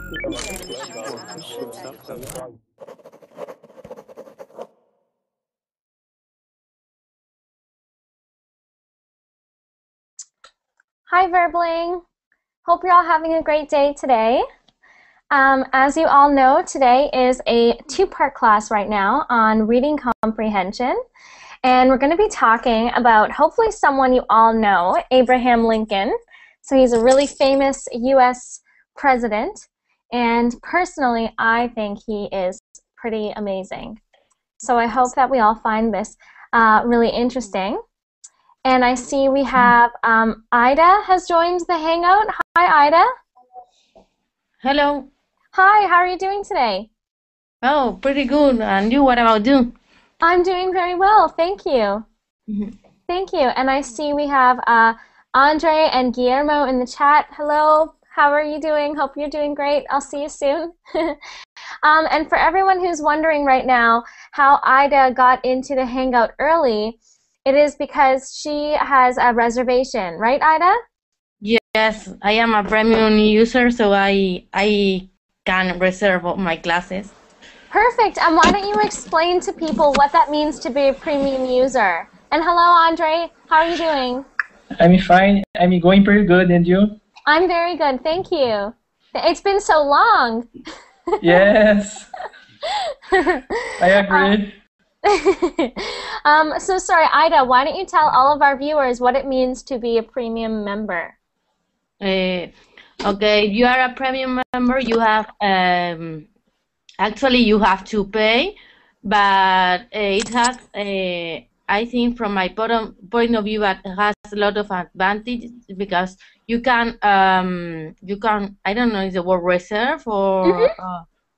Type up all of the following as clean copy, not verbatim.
Hi, Verbling. Hope you're all having a great day today. As you all know, today is a two-part class right now on reading comprehension. And we're going to be talking about hopefully someone you all know, Abraham Lincoln. So he's a really famous U.S. president. And personally, I think he is pretty amazing. So I hope that we all find this really interesting. And I see we have Ida has joined the Hangout. Hi, Ida. Hello. Hi, how are you doing today? Oh, pretty good. And you, what about you? I'm doing very well, thank you. Thank you. And I see we have Andre and Guillermo in the chat. Hello, how are you doing? Hope you're doing great. I'll see you soon. And for everyone who's wondering right now how Ida got into the Hangout early, it is because she has a reservation, right, Ida? Yes, I am a premium user, so I can reserve all my classes. Perfect. And why don't you explain to people what that means to be a premium user? And hello, Andre. How are you doing? I'm fine. I'm going pretty good. And you? I'm very good. Thank you. It's been so long. Yes. I agree. So sorry, Ida, why don't you tell all of our viewers what it means to be a premium member? Okay, if you are a premium member, you have actually you have to pay, but it has I think from my point of view, it has a lot of advantage because you can I don't know, is the word reserve or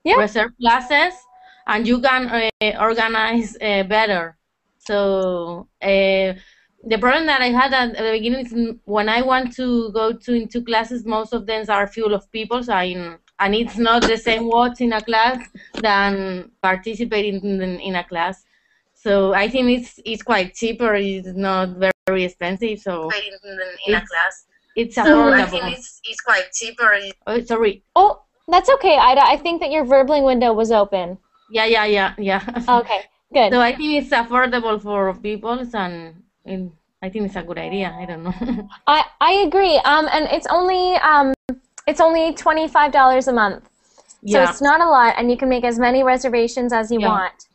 reserve classes, and you can organize better. So the problem that I had at the beginning is when I want to go into classes, most of them are full of people, so and it's not the same watch in a class than participating in a class. So I think it's quite cheaper. It's not very expensive. So it's affordable. So I think it's quite cheaper. Oh, sorry. Oh, that's okay, Ida. I think that your Verbling window was open. Yeah. Okay, good. So I think it's affordable for people, and I think it's a good idea. I don't know. I agree. And it's only $25 a month. So it's not a lot, and you can make as many reservations as you want,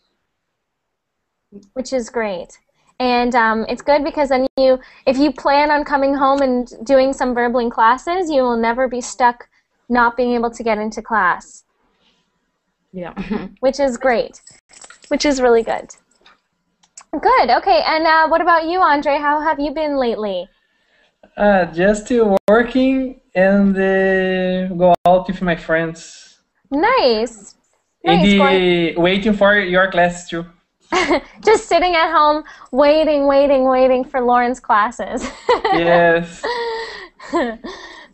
which is great. And it's good because then if you plan on coming home and doing some Verbling classes, you will never be stuck not being able to get into class. Yeah. Which is great. Which is really good. Good. Okay. And what about you, Andre? How have you been lately? Just working and go out with my friends. Nice. And waiting for your class too. Just sitting at home, waiting for Lauren's classes. Yes.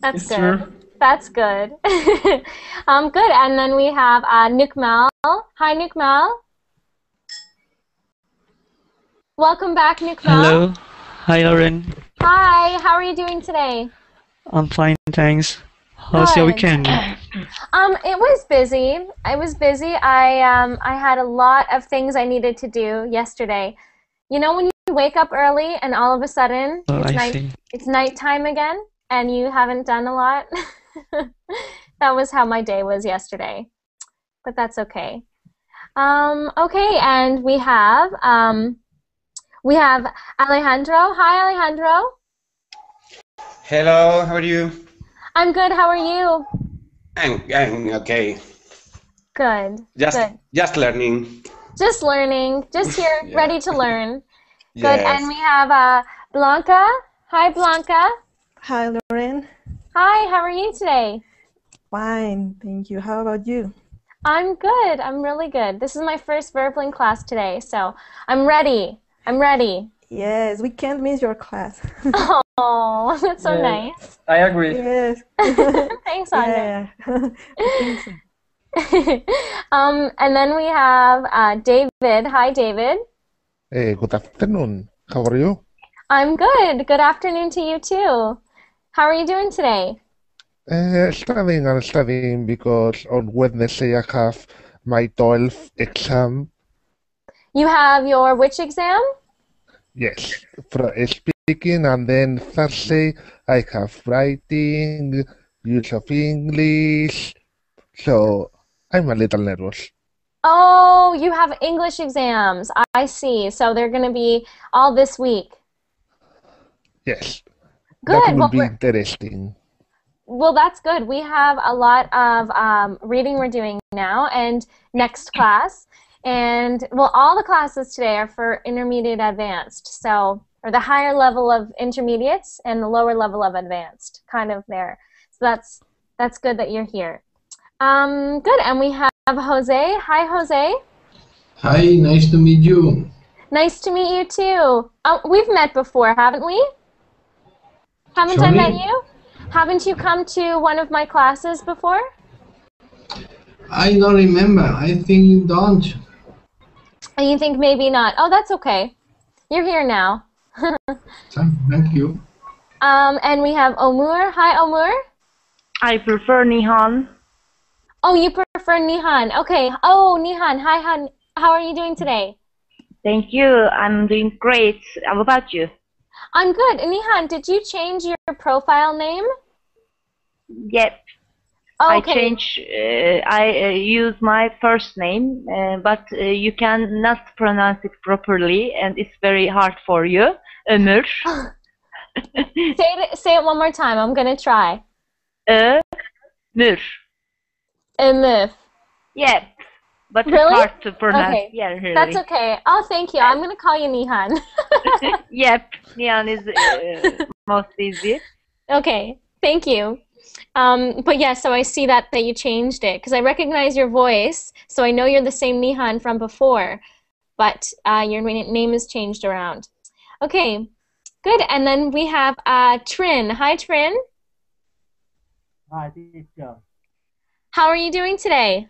That's it's good. True. That's good. Good. And then we have Nukmal. Hi, Nukmal. Welcome back, Nukmal. Hello. Hi, Lauren. Hi. How are you doing today? I'm fine, thanks. How's your weekend? It was busy. I was busy. I had a lot of things I needed to do yesterday. You know when you wake up early and all of a sudden it's nighttime again and you haven't done a lot? That was how my day was yesterday. But that's okay. Okay, and we have Alejandro. Hi, Alejandro. Hello, how are you? I'm good. How are you? I'm okay. Good. Just learning. Just learning. Just here, ready to learn. Yes. Good. And we have Blanca. Hi, Blanca. Hi, Lauren. Hi. How are you today? Fine, thank you. How about you? I'm good. I'm really good. This is my first Verbling class today, so I'm ready. I'm ready. Yes, we can't miss your class. Oh, that's so nice. I agree. Yes. Thanks, Andre. Yeah. And then we have David. Hi, David. Hey, good afternoon. How are you? I'm good. Good afternoon to you, too. How are you doing today? Studying because on Wednesday I have my 12th exam. You have your which exam? Yes, for speaking, and then Thursday I have writing, use of English, so I'm a little nervous. Oh, you have English exams. I see. So they're going to be all this week. Yes, that Good. will be interesting. Well, that's good. We have a lot of reading we're doing now and next class. And, well, all the classes today are for intermediate advanced. So, or the higher level of intermediates and the lower level of advanced, kind of there. So that's good that you're here. Good. And we have Jose. Hi, Jose. Hi, nice to meet you. Nice to meet you, too. We've met before, haven't we? Haven't Sorry? I met you? Haven't you come to one of my classes before? I don't remember. I think you don't. And you think maybe not. Oh, that's okay. You're here now. Thank you. And we have Omur. Hi, Omur. I prefer Nihon. Oh, you prefer Nihan. Okay. Oh, Nihan. Hi, Han. How are you doing today? Thank you. I'm doing great. How about you? I'm good. Nihan, did you change your profile name? Yep. Oh, I okay. change. I use my first name, but you cannot pronounce it properly, and it's very hard for you. Ömür. Say it one more time. I'm gonna try. Ömür. Ömür. Yep. But Really? it's hard to pronounce. Okay. Yeah, really. That's okay. Oh, thank you. I'm gonna call you Nihan. Yep. Nihon is most easy. Okay. Thank you. But yeah, so I see that you changed it because I recognize your voice, so I know you're the same Nihan from before, but your name is changed around. Okay, good. And then we have Trin. Hi, Trin. Hi, teacher. How are you doing today?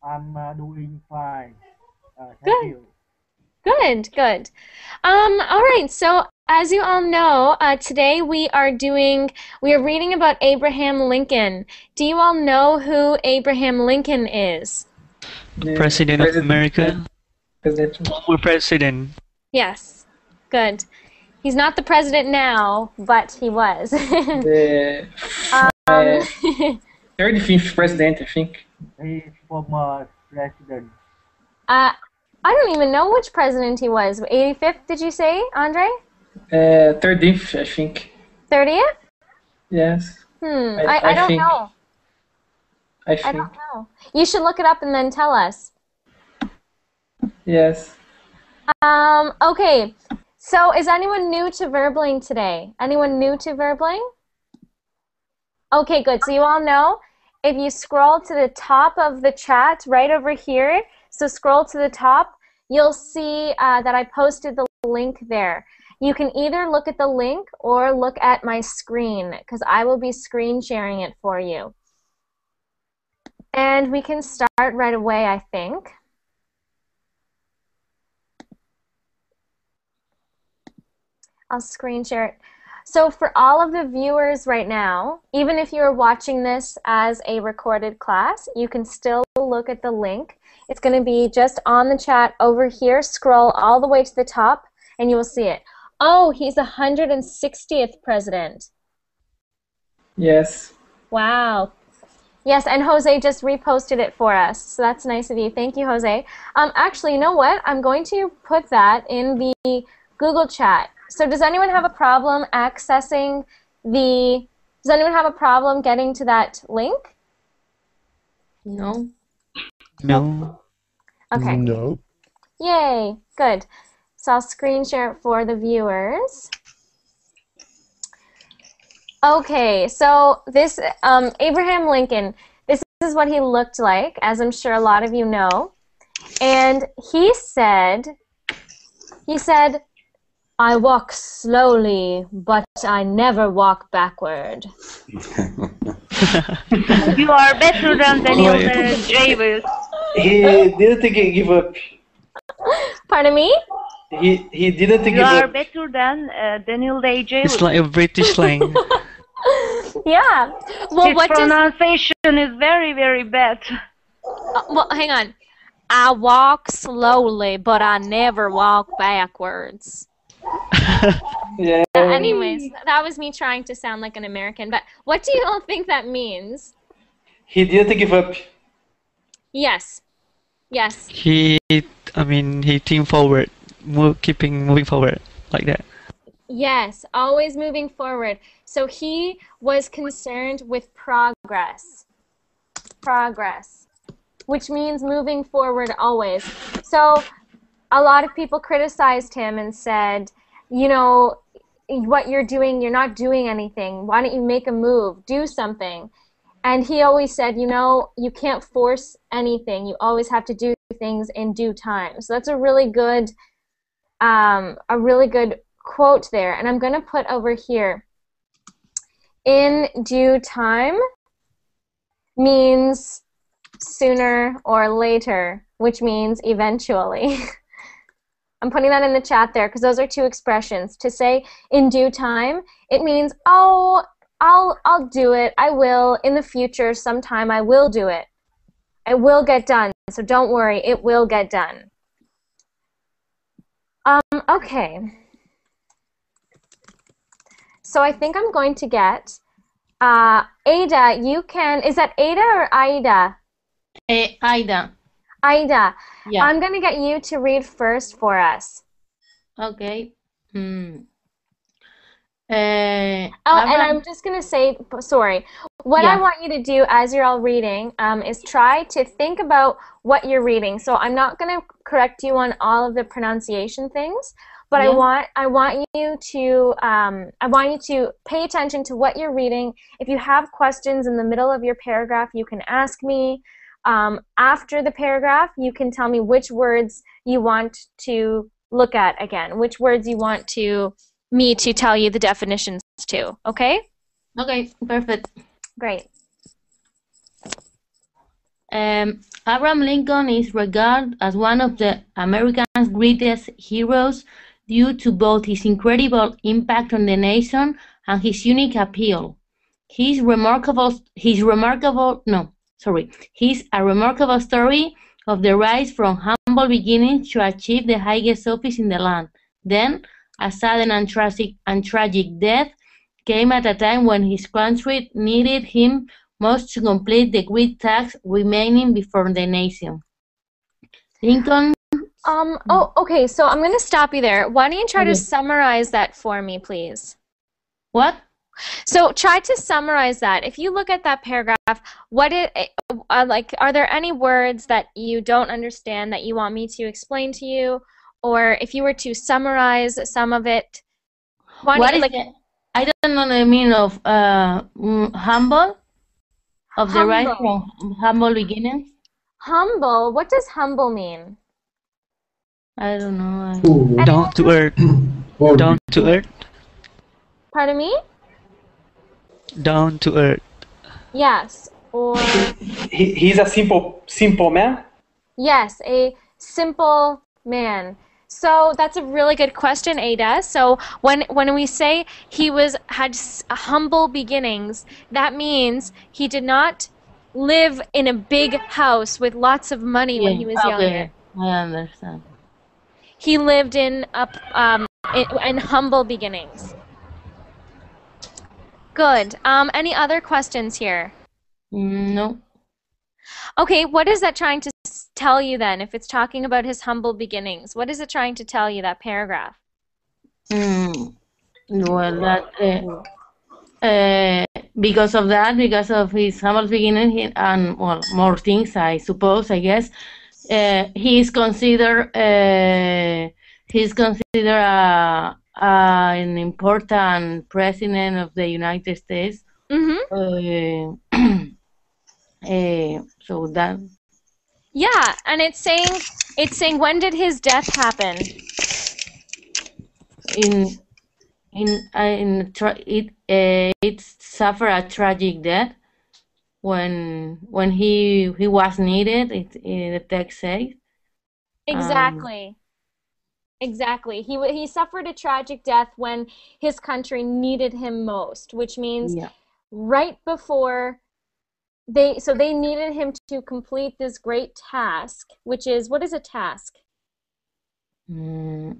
I'm doing fine. Thank Good. you. Good, good. All right, so as you all know, today we are reading about Abraham Lincoln. Do you all know who Abraham Lincoln is? President of America. Former president. Yes, good. He's not the president now, but he was. The 35th president, I think. He's former president. I don't even know which president he was. 85th, did you say, Andre? 30th, I think. 30th? Yes. I don't know. I think. I don't know. You should look it up and then tell us. Yes. Okay. So is anyone new to Verbling today? Anyone new to Verbling? Okay, good. So you all know, if you scroll to the top of the chat right over here, so scroll to the top, you'll see that I posted the link there. You can either look at the link or look at my screen because I will be screen sharing it for you. And we can start right away, I think. I'll screen share it. So for all of the viewers right now, even if you're watching this as a recorded class, you can still look at the link. It's going to be just on the chat over here. Scroll all the way to the top and you will see it. Oh, he's the 160th president. Yes. Wow. Yes, and Jose just reposted it for us, so that's nice of you. Thank you, Jose. Actually, you know what? I'm going to put that in the Google chat. So does anyone have a problem accessing the... Does anyone have a problem getting to that link? No. No. Okay. No. Yay, good. So I'll screen share it for the viewers. Okay, so this Abraham Lincoln, this is what he looked like, as I'm sure a lot of you know. And he said, I walk slowly, but I never walk backward. You are better than Daniel Javis. He didn't give up. Pardon me? He didn't give You are up. better than Daniel Day Javis. It's like a British slang. Yeah. Well, His what does... pronunciation is very, very bad. well, hang on. I walk slowly, but I never walk backwards. Yeah. Anyways, that was me trying to sound like an American. But what do you all think that means? He didn't give up. Yes. Yes. He think forward, keeping moving forward like that. Yes, always moving forward. So he was concerned with progress. Progress, which means moving forward always. So a lot of people criticized him and said, you know, what you're doing, you're not doing anything. Why don't you make a move? Do something. And he always said, you know, you can't force anything. You always have to do things in due time. So that's a really good quote there. And I'm going to put over here, in due time means sooner or later, which means eventually. I'm putting that in the chat there because those are two expressions. To say in due time, it means, oh, I'll do it. I will. In the future, sometime I will do it. It will get done. So don't worry, it will get done. Okay. So I think I'm going to get Ada. You can. Is that Ada or Aida? Aida. Aida. Yeah. I'm going to get you to read first for us. Okay. And I'm just going to say, sorry, what I want you to do as you're all reading is try to think about what you're reading. So I'm not going to correct you on all of the pronunciation things, but I want you to pay attention to what you're reading. If you have questions in the middle of your paragraph, you can ask me. After the paragraph, you can tell me which words you want to look at again, which words you want me to tell you the definitions to, okay? Okay, perfect. Great. Abraham Lincoln is regarded as one of the Americans' greatest heroes due to both his incredible impact on the nation and his unique appeal. He's a remarkable story of the rise from humble beginnings to achieve the highest office in the land. Then, a sudden and tragic death came at a time when his country needed him most to complete the great task remaining before the nation. Lincoln. Okay, so I'm going to stop you there. Why don't you try to summarize that for me, please? What? So try to summarize that. If you look at that paragraph, are there any words that you don't understand that you want me to explain to you? Or if you were to summarize some of it, I don't know the meaning of humble, of the rise from humble beginnings. Humble? What does humble mean? I don't know. Down to earth. Down to earth. Pardon me? Down to earth. Yes. Or he's a simple man? Yes, a simple man. So that's a really good question, Ada. So when we say he had humble beginnings, that means he did not live in a big house with lots of money when he was younger. I understand. He lived in humble beginnings. Good. Any other questions here? No. Okay, what is that trying to tell you then, if it's talking about his humble beginnings? What is it trying to tell you, that paragraph? Well, that because of his humble beginning and more things, I guess, he's considered an important president of the United States. Mm-hmm. So that. Yeah, and it's saying when did his death happen? It suffered a tragic death when he was needed. The text says. Exactly. Exactly. He suffered a tragic death when his country needed him most, which means right before so they needed him to complete this great task, which is, what is a task? A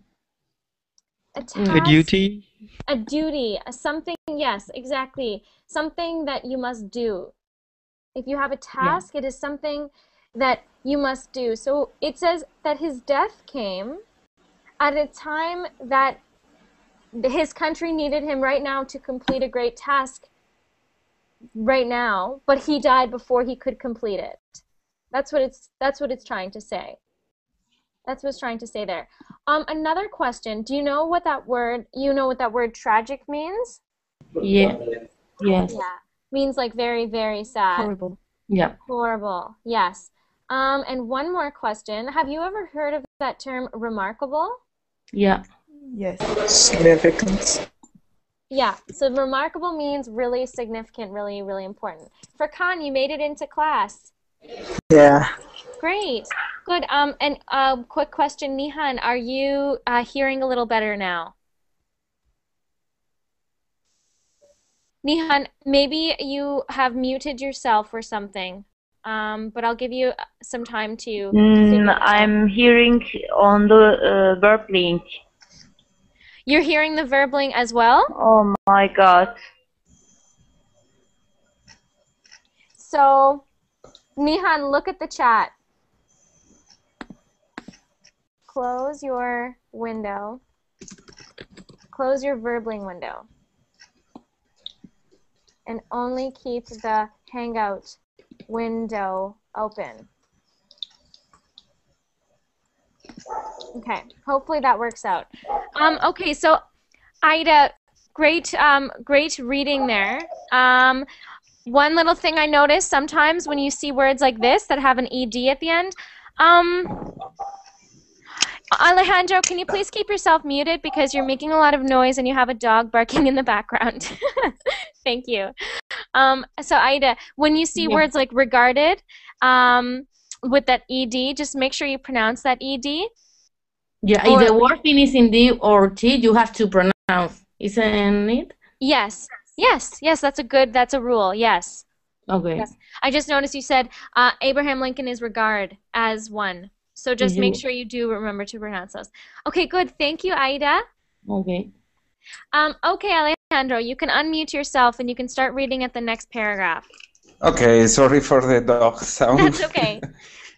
task. A duty. A duty, something, yes, exactly. Something that you must do. If you have a task, it is something that you must do. So it says that his death came at a time that his country needed him right now to complete a great task right now, but he died before he could complete it. That's what it's trying to say. That's what it's trying to say there. Another question. Do you know what that word tragic means? Yeah. Yes. Yeah. Means like very, very sad. Horrible. Yeah. Horrible. Yes. And one more question. Have you ever heard of that term remarkable? Yeah. Yes. Significance. Yeah. So remarkable means really significant, really, really important. Furkan, you made it into class. Yeah. Great. Good. And quick question, Nihan, are you hearing a little better now? Nihan, maybe you have muted yourself or something, but I'll give you some time to figure it out. I'm hearing on the verb link. You're hearing the verbling as well? Oh my God. So, Nihan, look at the chat. Close your window. Close your verbling window. And only keep the Hangout window open. Okay, hopefully that works out. Okay, so Ida, great reading there. One little thing I noticed sometimes when you see words like this that have an ED at the end, Alejandro, can you please keep yourself muted because you're making a lot of noise and you have a dog barking in the background. Thank you. So Ida, when you see words like regarded with that ED, just make sure you pronounce that ED. Yeah, if the word finishes in D or T, you have to pronounce, isn't it? Yes. Yes, that's a rule, yes. Okay. Yes. I just noticed you said Abraham Lincoln is regarded as one. So just make sure you do remember to pronounce those. Okay, good. Thank you, Aida. Okay. Okay, Alejandro, you can unmute yourself and you can start reading at the next paragraph. Okay, sorry for the dog sound. That's okay.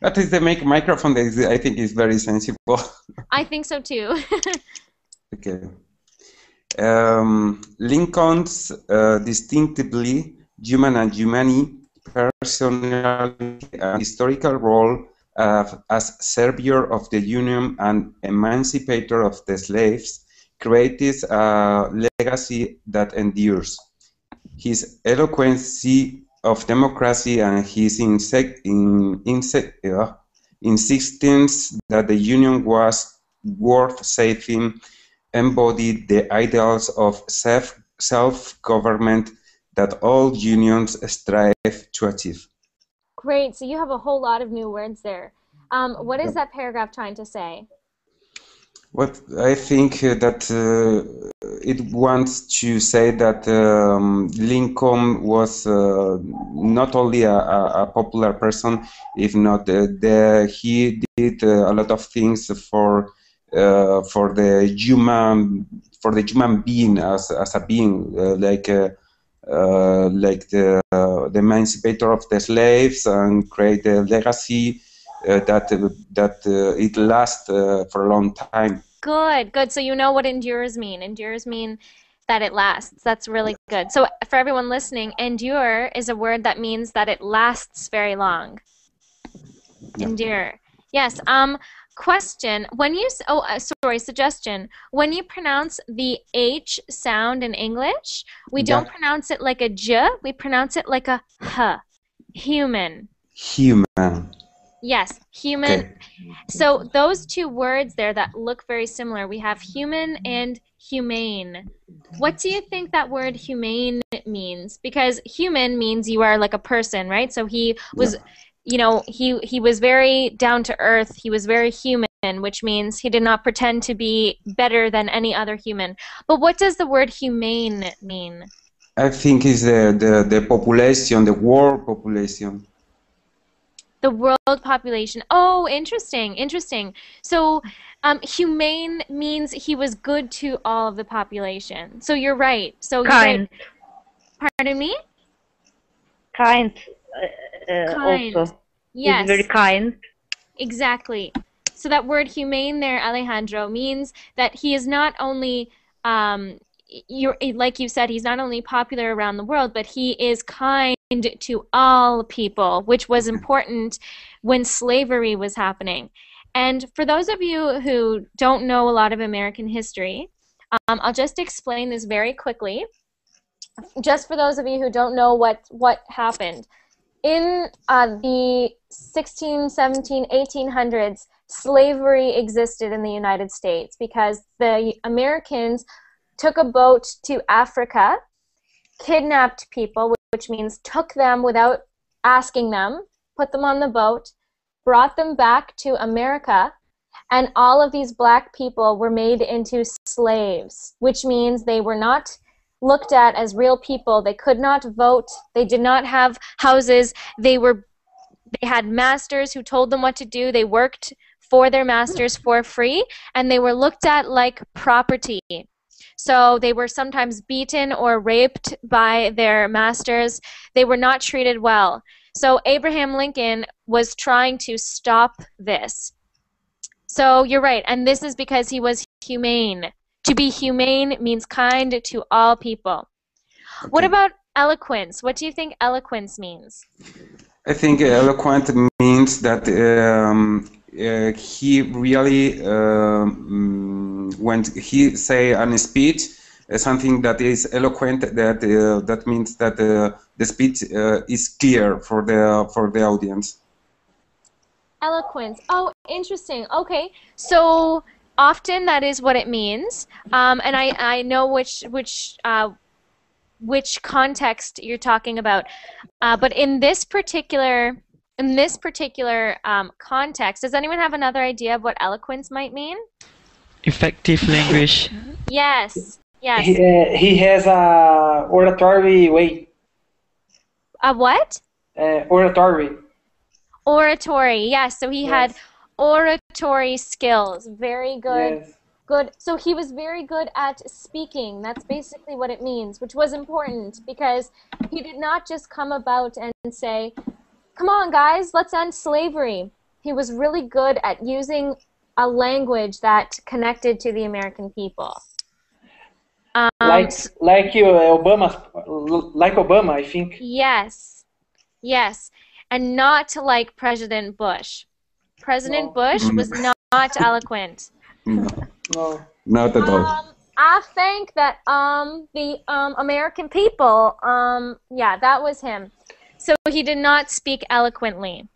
That is the microphone that I think is very sensible. I think so too. Okay. Lincoln's distinctively human and humane personality and historical role as savior of the Union and emancipator of the slaves created a legacy that endures. His eloquence of democracy and his insistence that the Union was worth saving embodied the ideals of self-government that all unions strive to achieve. Great. So you have a whole lot of new words there. What is that paragraph trying to say? What I think that it wants to say that Lincoln was not only a popular person, if not he did a lot of things for the human being as a being, like the emancipator of the slaves, and create a legacy that it lasts for a long time. Good. So you know what endures mean. Endures mean that it lasts. That's really good. So for everyone listening, endure is a word that means that it lasts very long. Yeah. Endure. Yes. Question. When you suggestion. When you pronounce the H sound in English, we don't pronounce it like a J. We pronounce it like a H. Human. Human. Yes, human. Okay. So those two words there that look very similar, we have human and humane. What do you think that word humane means? Because human means you are like a person, right? So he was, you know, he was very down to earth. He was very human, which means he did not pretend to be better than any other human. But what does the word humane mean? I think it's the population, the world population. The world population. Oh, interesting, interesting. So, humane means he was good to all of the population. So you're right. So you're right. Kind. Pardon me? Kind. Kind. Also. Yes. He's very kind. Exactly. So that word humane there, Alejandro, means that he is not only, like you said, he's not only popular around the world, but he is kind to all people, which was important when slavery was happening. And for those of you who don't know a lot of American history, I'll just explain this very quickly. Just for those of you who don't know what happened. In the 16, 17, 1800s, slavery existed in the United States because the Americans took a boat to Africa, kidnapped people, which means took them without asking them, put them on the boat, brought them back to America, and all of these black people were made into slaves, which means they were not looked at as real people. They could not vote. They did not have houses. They had masters who told them what to do. They worked for their masters for free, and they were looked at like property. So they were sometimes beaten or raped by their masters. They were not treated well. So Abraham Lincoln was trying to stop this. So you're right, and this is because he was humane. To be humane means kind to all people. Okay. What about eloquence? What do you think eloquence means? I think eloquent means that he really, when he say a speech, something that is eloquent, that means that the speech is clear for the audience. Eloquence. Oh, interesting. Okay, so often that is what it means, and I know which context you're talking about, but in this particular context, does anyone have another idea of what eloquence might mean? Effective language. Yes. Yes. He has a oratory way. A what? Oratory. Oratory. Yes. So he had oratory skills. Very good. Yes. Good. So he was very good at speaking. That's basically what it means, which was important because he did not just come about and say, come on, guys, let's end slavery. He was really good at using a language that connected to the American people. Like Obama, I think. Yes. Yes. And not like President Bush. President Bush was not eloquent. No, not at all. I think that the American people, yeah, that was him. So he did not speak eloquently.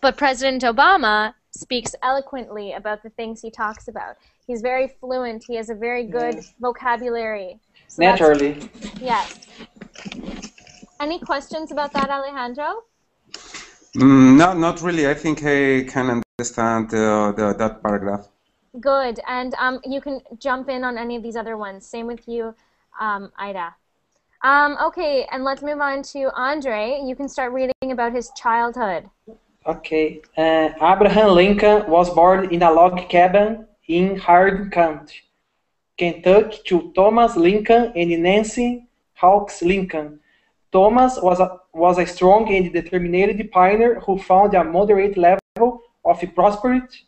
But President Obama speaks eloquently about the things he talks about. He's very fluent. He has a very good vocabulary. So naturally. Yes. Any questions about that, Alejandro? No, not really. I think I can understand that paragraph. Good, and you can jump in on any of these other ones. Same with you, Ida. Okay, and let's move on to Andre. You can start reading about his childhood. Okay. Abraham Lincoln was born in a log cabin in Hardin County, Kentucky, to Thomas Lincoln and Nancy Hawks Lincoln. Thomas was a strong and determined pioneer who found a moderate level of prosperity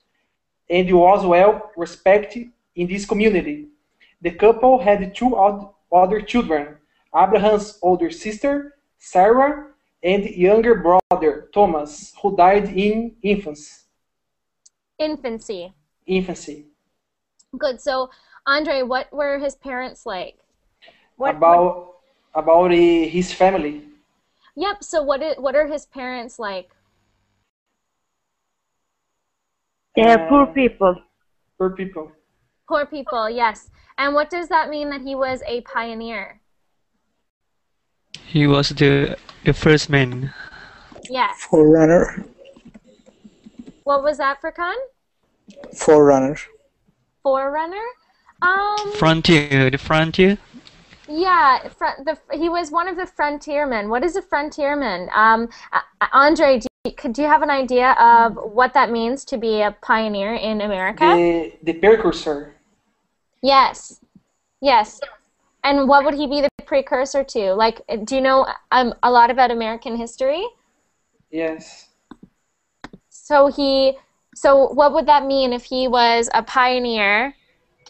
and was well respected in this community. The couple had two other children, Abraham's older sister, Sarah, and younger brother, Thomas, who died in infancy. Infancy. Good. So, Andre, what were his parents like? About his family. Yep. So, what are his parents like? Yeah, poor people. Poor people. Poor people, yes. And what does that mean that he was a pioneer? He was the first man. Yes. Forerunner. What was that, Furkan? Forerunner. Forerunner? Frontier. The frontier. Yeah, he was one of the frontiermen. What is a frontierman? Andre, do you have an idea of what that means to be a pioneer in America? The precursor. Yes, yes. And what would he be the precursor to? Like, do you know a lot about American history? Yes. So what would that mean if he was a pioneer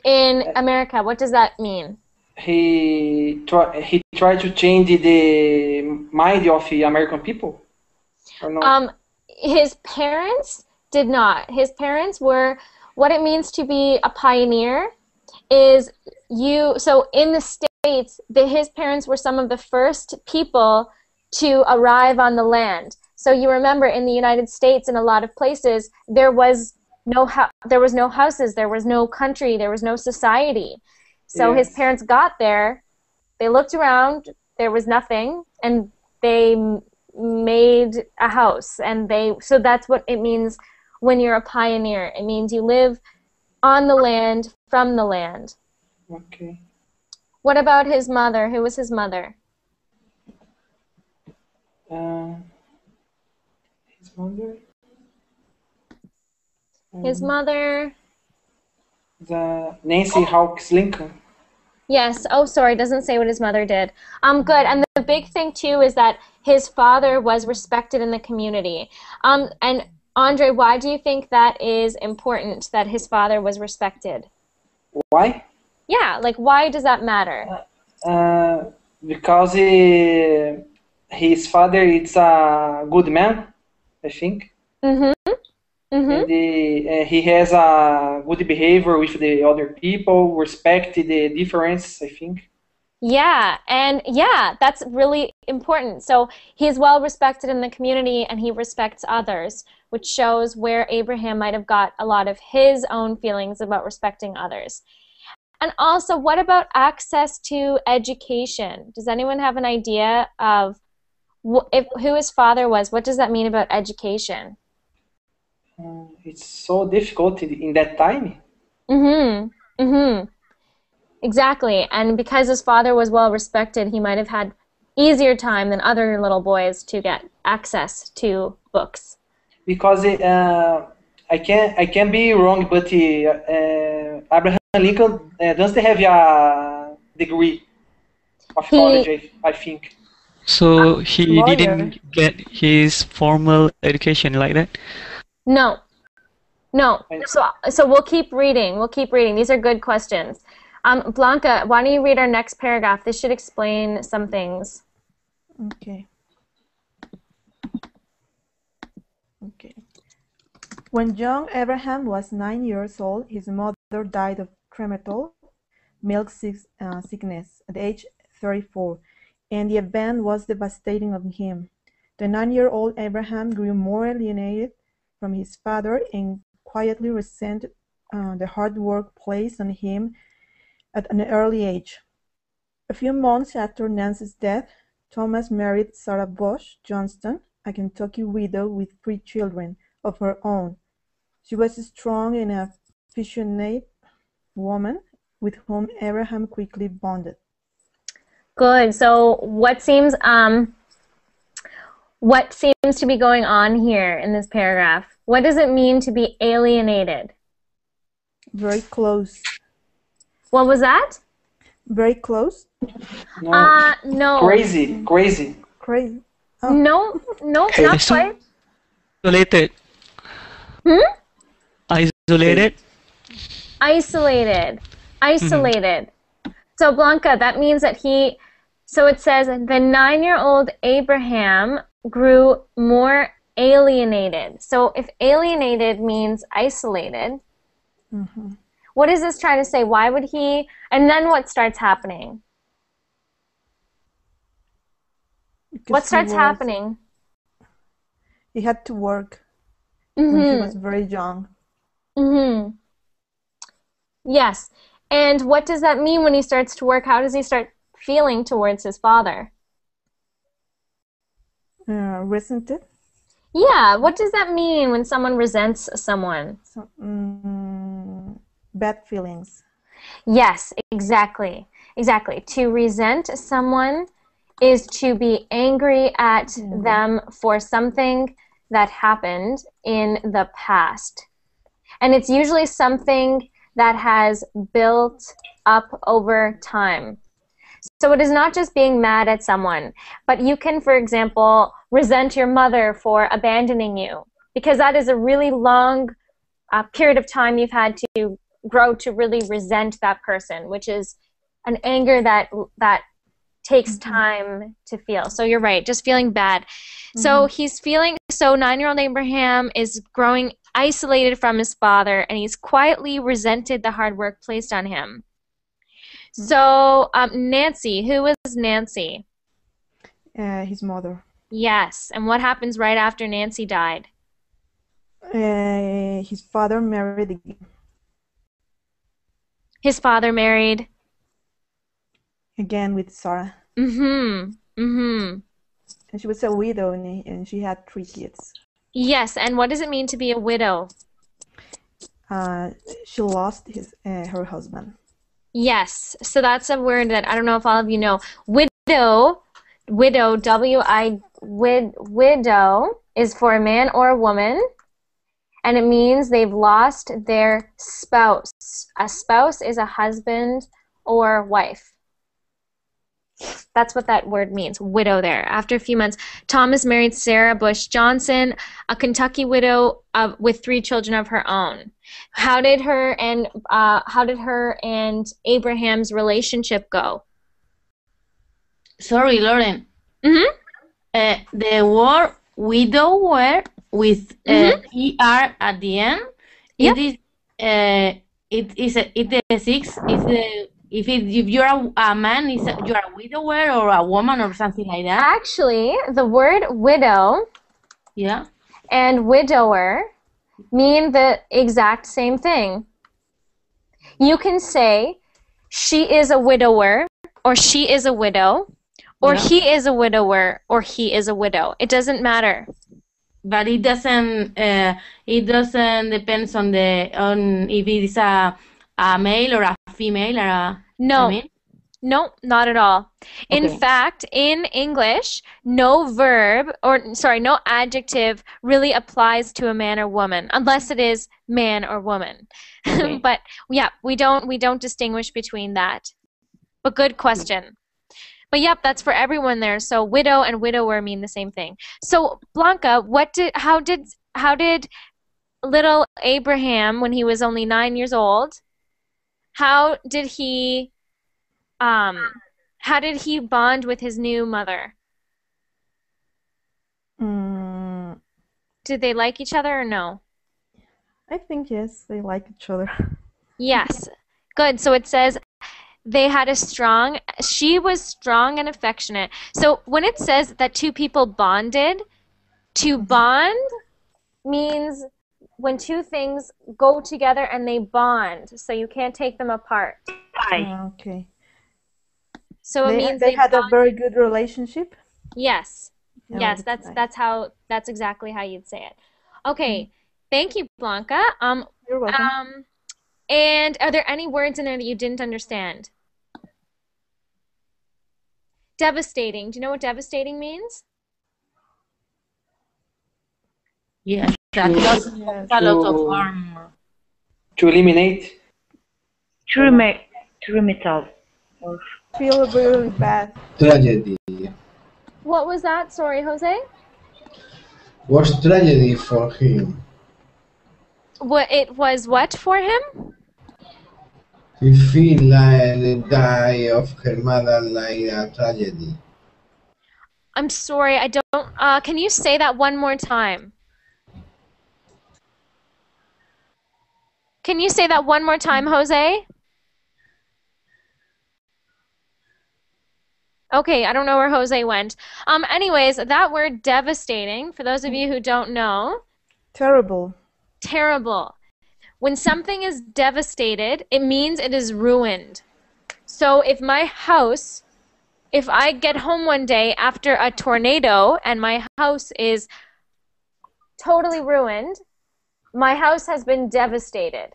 in America? What does that mean? He tried to change the mind of the American people, or not? His parents did not. His parents were, what it means to be a pioneer is so in the States, his parents were some of the first people to arrive on the land. So you remember in the United States, in a lot of places, there was no houses, there was no country, there was no society. So his parents got there, they looked around, there was nothing, and they made a house. So that's what it means when you're a pioneer. It means you live on the land, from the land. Okay. What about his mother? Who was his mother? His mother? His mother? The Nancy Hawks Lincoln. Yes. Oh, sorry. Doesn't say what his mother did. Good. And the big thing too is that his father was respected in the community. And Andre, why do you think that is important, that his father was respected? Why? Yeah. Like, why does that matter? Because his father is a good man, I think. Mm-hmm. And he has a good behavior with the other people, respect the difference, I think. Yeah, and yeah, that's really important. So he's well respected in the community and he respects others, which shows where Abraham might have got a lot of his own feelings about respecting others. And also, what about access to education? Does anyone have an idea of who his father was? What does that mean about education? It's so difficult in that time. Exactly. And because his father was well respected, he might have had easier time than other little boys to get access to books. Because I can be wrong, but Abraham Lincoln doesn't have a degree of college, I think. So he didn't get his formal education like that? No. So we'll keep reading. These are good questions. Blanca, why don't you read our next paragraph? This should explain some things. Okay. When young Abraham was 9 years old, his mother died of trematol milk sickness at age 34, and the event was devastating on him. The 9-year-old Abraham grew more alienated from his father and quietly resented the hard work placed on him at an early age. A few months after Nancy's death, Thomas married Sarah Bush Johnston, a Kentucky widow with 3 children of her own. She was a strong and affectionate woman with whom Abraham quickly bonded. Good. So what seems to be going on here in this paragraph? What does it mean to be alienated? Very close. What was that? Very close? No. No. Crazy. Oh. No, not quite. Isolated. Isolated. Isolated. So Blanca, that means that so it says the 9-year-old Abraham grew more alienated. So if alienated means isolated, what is this trying to say? Why would he, and then what starts happening? What starts happening? He had to work when he was very young. Yes. And what does that mean when he starts to work? How does he start feeling towards his father? Resented? Yeah. What does that mean when someone resents someone? Bad feelings. Yes, exactly. Exactly. To resent someone is to be angry at them for something that happened in the past. And it's usually something that has built up over time. So it is not just being mad at someone, but you can, for example, resent your mother for abandoning you, because that is a really long period of time you've had to grow to really resent that person, which is an anger that takes time to feel. So you're right, just feeling bad. So he's feeling, so 9-year-old Abraham is growing isolated from his father, and he's quietly resented the hard work placed on him. So Nancy, who was Nancy? His mother. Yes, and what happens right after Nancy died? His father married again. His father married? Again with Sarah. And she was a widow, and she had 3 kids. Yes, and what does it mean to be a widow? She lost her husband. Yes, so that's a word that I don't know if all of you know. Widow, widow is for a man or a woman, and it means they've lost their spouse. A spouse is a husband or wife. That's what that word means, widow there. After a few months, Thomas married Sarah Bush Johnson, a Kentucky widow with 3 children of her own. How did her and Abraham's relationship go? Sorry, Lauren. The word widower with er at the end. Yep. If you're a man, you're a widower or a woman or something like that. Actually, the word widow, and widower mean the exact same thing. You can say she is a widower, or she is a widow, or he is a widower, or he is a widow. It doesn't matter. But it doesn't. It doesn't depends on if it is a male or a female or a. No. I mean? No, not at all. In fact, in English, no adjective really applies to a man or woman, unless it is man or woman. Okay. But yeah, we don't distinguish between that. But good question. But yep, that's for everyone there. So widow and widower mean the same thing. So Blanca, how did little Abraham, when he was only 9 years old, how did he bond with his new mother? Did they like each other or no? I think yes, they like each other. Yes. Good. So it says she was strong and affectionate. So when it says that 2 people bonded, to bond means when 2 things go together and they bond, so you can't take them apart. Okay. So it means they had a very good relationship. Yes. Yes, that's exactly how you'd say it. Okay. Thank you, Blanca. You're welcome. And are there any words in there that you didn't understand? Devastating. Do you know what devastating means? Yes. A lot of harm. To eliminate. Trumital. Feel really bad. Tragedy. What was that? Sorry, Jose? Was tragedy for him. What it was what for him? He feel like the die of her mother like a tragedy. I'm sorry, I don't. Can you say that one more time? Can you say that one more time, Jose? Okay, I don't know where Jose went. Anyways, that word devastating, for those of you who don't know. Terrible. Terrible. When something is devastated, it means it is ruined. So if I get home one day after a tornado and my house is totally ruined, my house has been devastated.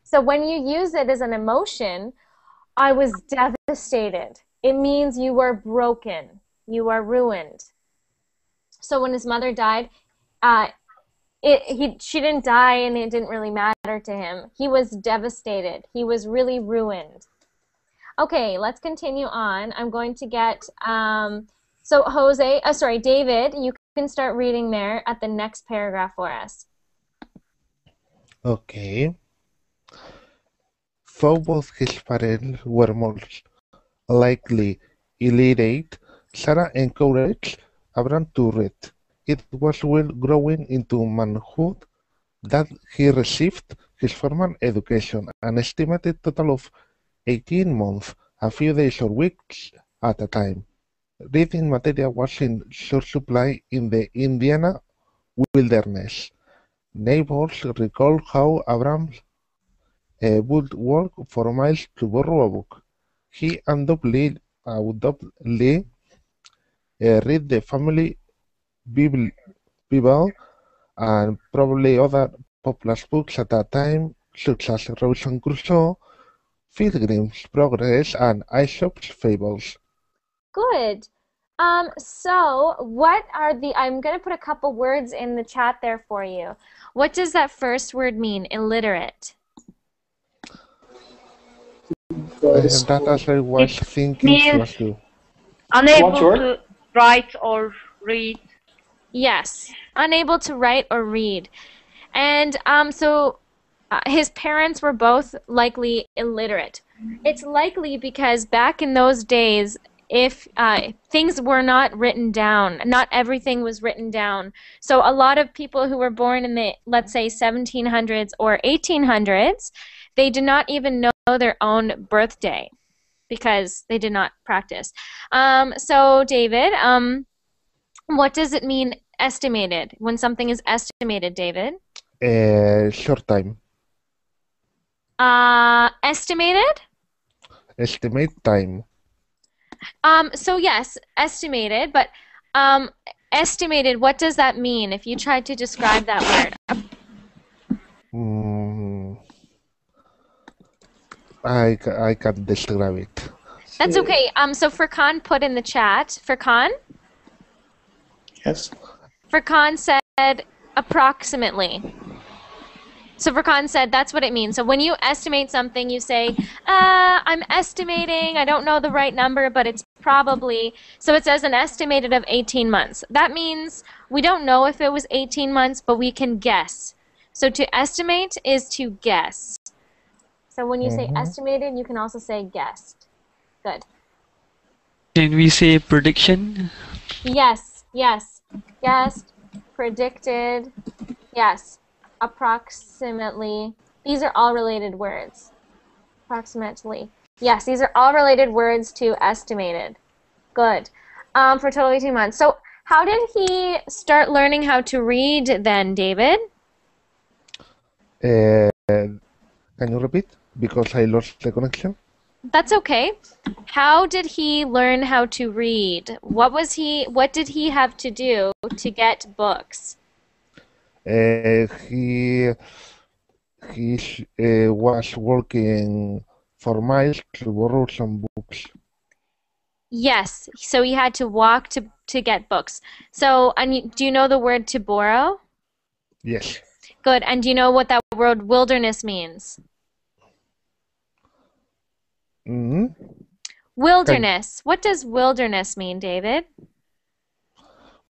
So when you use it as an emotion, I was devastated. It means you were broken. You are ruined. So when his mother died, she didn't die and it didn't really matter to him. He was devastated. He was really ruined. Okay, let's continue on. I'm going to get, so David, you can start reading there at the next paragraph for us. Okay. Though both his parents were most likely illiterate, Sarah encouraged Abraham to read. It was while growing into manhood that he received his formal education, an estimated total of 18 months, a few days or weeks at a time. Reading material was in short supply in the Indiana wilderness. Neighbors recalled how Abraham would walk for miles to borrow a book. He undoubtedly read the family Bible and probably other popular books at that time, such as Robinson Crusoe, Pilgrim's Progress, and Aesop's Fables. Good. So what are I'm going to put a couple words in the chat there for you. What does that first word mean, illiterate? That as I was thinking was too. Unable to write or read. Yes, unable to write or read. And his parents were both likely illiterate. It's likely because back in those days, if things were not written down, not everything was written down. So a lot of people who were born in the, let's say, 1700s or 1800s, they did not even know their own birthday because they did not practice. So David, what does it mean estimated? When something is estimated, David? Short time. Estimated? Estimate time. So yes, estimated, but estimated, what does that mean if you try to describe that word? I can't describe it. That's okay. So Furkan put in the chat. Furkan? Yes. Furkan said approximately. So Furkan said that's what it means. So when you estimate something, you say, I'm estimating, I don't know the right number, but it's probably, so it says an estimated of 18 months. That means we don't know if it was 18 months, but we can guess. So to estimate is to guess. So when you say estimated, you can also say guessed. Good. Can we say prediction? Yes, yes. Guessed, predicted, yes. Approximately. These are all related words. Approximately. Yes, these are all related words to estimated. Good. For a total of 18 months. So how did he start learning how to read then, David? Can you repeat? Because I lost the connection. That's okay. How did he learn how to read? What did he have to do to get books? He was working for miles to borrow some books. Yes, so he had to walk to get books. So, and do you know the word to borrow? Yes. Good. And do you know what that word wilderness means? Wilderness. What does wilderness mean, David?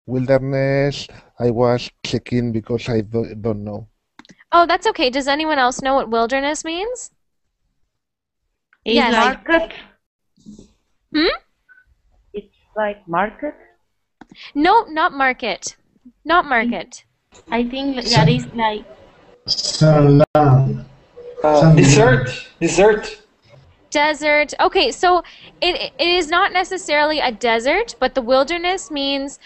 Wilderness, I was checking because I don't know. Oh, that's okay. Does anyone else know what wilderness means? Yes. Market? It's like market? No, not market. Not market. I think that is like... Desert. Desert. Okay, so it is not necessarily a desert, but the wilderness means,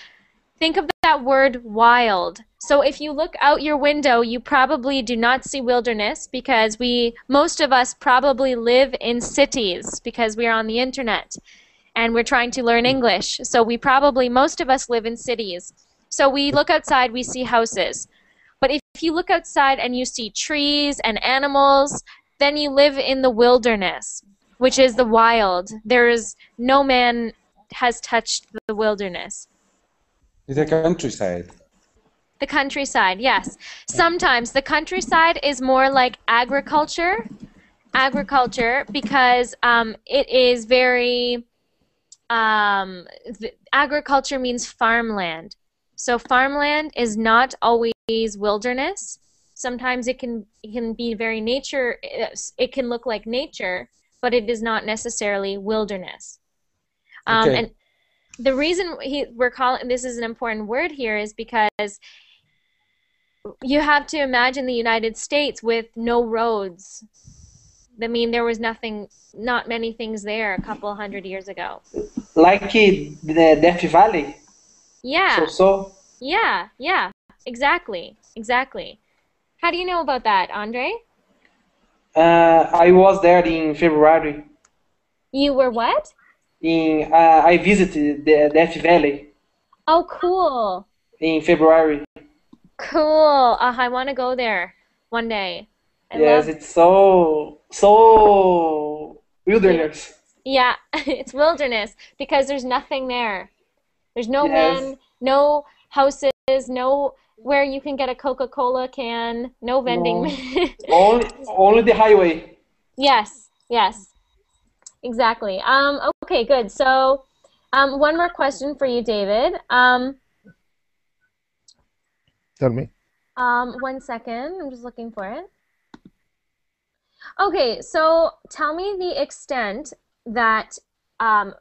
think of that word wild. So if you look out your window, you probably do not see wilderness because most of us probably live in cities because we are on the internet and we're trying to learn English. So most of us live in cities. So we look outside, we see houses. But if you look outside and you see trees and animals, then you live in the wilderness. which is the wild. There is no man has touched the wilderness. It's the countryside. The countryside, yes. Sometimes the countryside is more like agriculture, because it is very, agriculture means farmland. So farmland is not always wilderness. Sometimes it can be very nature, it can look like nature, but it is not necessarily wilderness. Okay. And the reason we're calling this is an important word here is because you have to imagine the United States with no roads. I mean, there was not many things there a couple hundred years ago. Like the Death Valley? Yeah. So? Yeah, exactly. How do you know about that, Andre? I was there in February. You were what? I visited the Death Valley. Oh, cool. In February. Cool. I want to go there one day. It's so wilderness. Yeah, it's wilderness because there's nothing there. There's no men, no houses, no where you can get a Coca-Cola can, no vending. Only the highway. Yes, exactly. Okay, good. So, one more question for you, David. Tell me. 1 second. I'm just looking for it. Okay, so tell me the extent that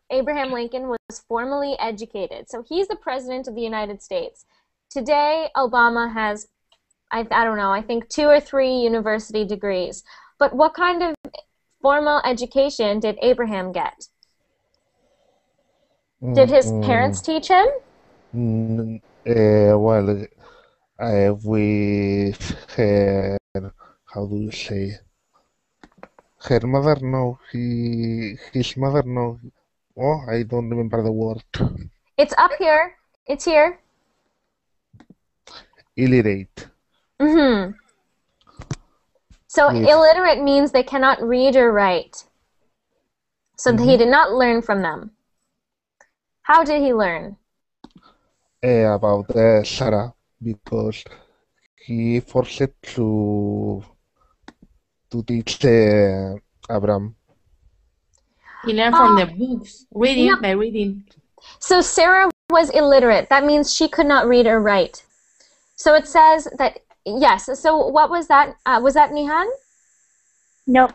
Abraham Lincoln was formally educated. So he's the president of the United States. Today, Obama has, I don't know, I think 2 or 3 university degrees. But what kind of formal education did Abraham get? Did his parents teach him? Well, with her, how do you say? Her mother, no. His mother, no. Oh, I don't remember the word. It's up here. It's here. Illiterate. Mm-hmm. So illiterate means they cannot read or write. So he did not learn from them. How did he learn? About Sarah, because he forced to teach Abraham. He learned from the books, reading by reading. So Sarah was illiterate. That means she could not read or write. So it says that, yes. So what was that? Was that Nihan? No.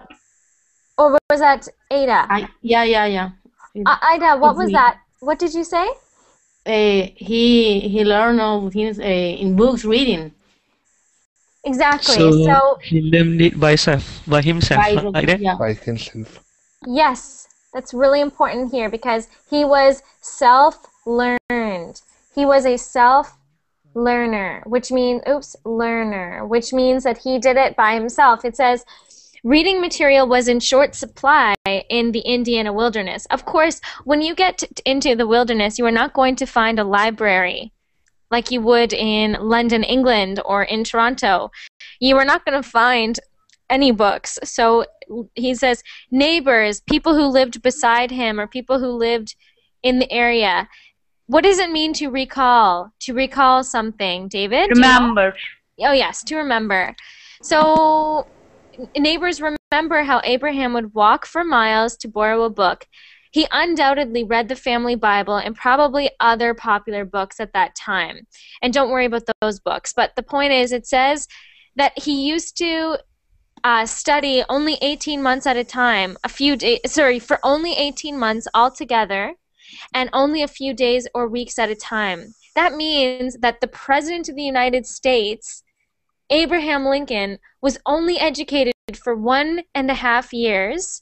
Or was that Ada? Yeah. Ada, what was that? What did you say? He learned all things in books reading. Exactly. So he learned it by himself, like that? Yeah. By himself. Yes, that's really important here because he was self-learned. He was a self-learner, which means, which means that he did it by himself. It says, reading material was in short supply in the Indiana wilderness. Of course, when you get into the wilderness, you are not going to find a library like you would in London, England, or in Toronto. You are not going to find any books. So he says neighbors, people who lived beside him, or people who lived in the area. What does it mean to recall? To recall something, David? Remember. Oh, yes, to remember. So neighbors remember how Abraham would walk for miles to borrow a book. He undoubtedly read the family Bible and probably other popular books at that time. And don't worry about those books. But the point is, it says that he used to study only 18 months at a time, for only 18 months altogether, and only a few days or weeks at a time. That means that the President of the United States, Abraham Lincoln, was only educated for 1.5 years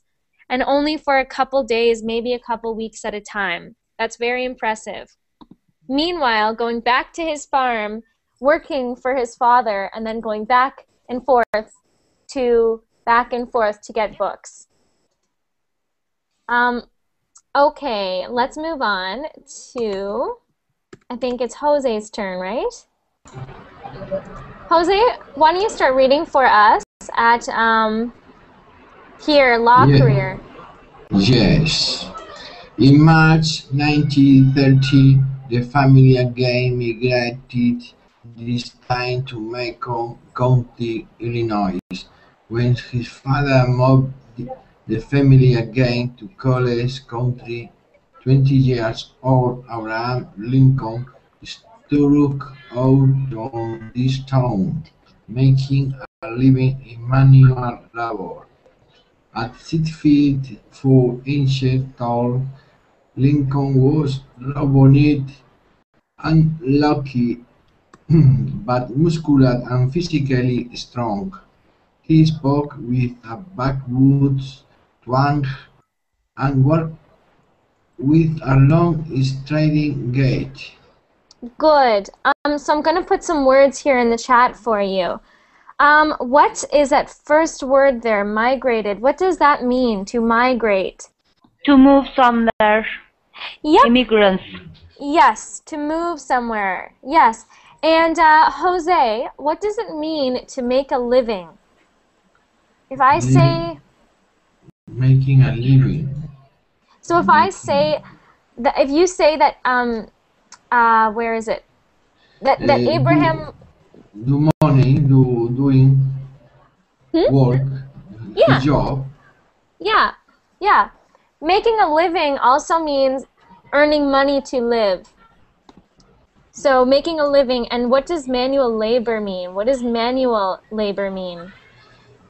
and only for a couple days, maybe a couple weeks at a time. That's very impressive. Meanwhile, going back to his farm, working for his father, and then going back and forth to get books. Okay, let's move on to, I think it's Jose's turn, right? Jose, why don't you start reading for us at here, Law Career. Yes. In March 1930, the family again migrated, this time to Macon County, Illinois. When his father moved the family again to College Country, 20 years old Abraham Lincoln struck out on this town, making a living in manual labor. At 6 feet 4 inches tall, Lincoln was robust and lucky, but muscular and physically strong. He spoke with a backwoods twang and walked with a long, striding gait. Good. So I'm going to put some words here in the chat for you. What is that first word there, migrated? What does that mean, to migrate? To move somewhere. Yep. Immigrants. Yes, to move somewhere. Yes. And Jose, what does it mean to make a living? If I say... Making a living. So if I say... if you say that... where is it? That Abraham... Do money, doing work, Yeah. his job. Yeah, yeah. Making a living also means earning money to live. So making a living, and what does manual labor mean? What does manual labor mean?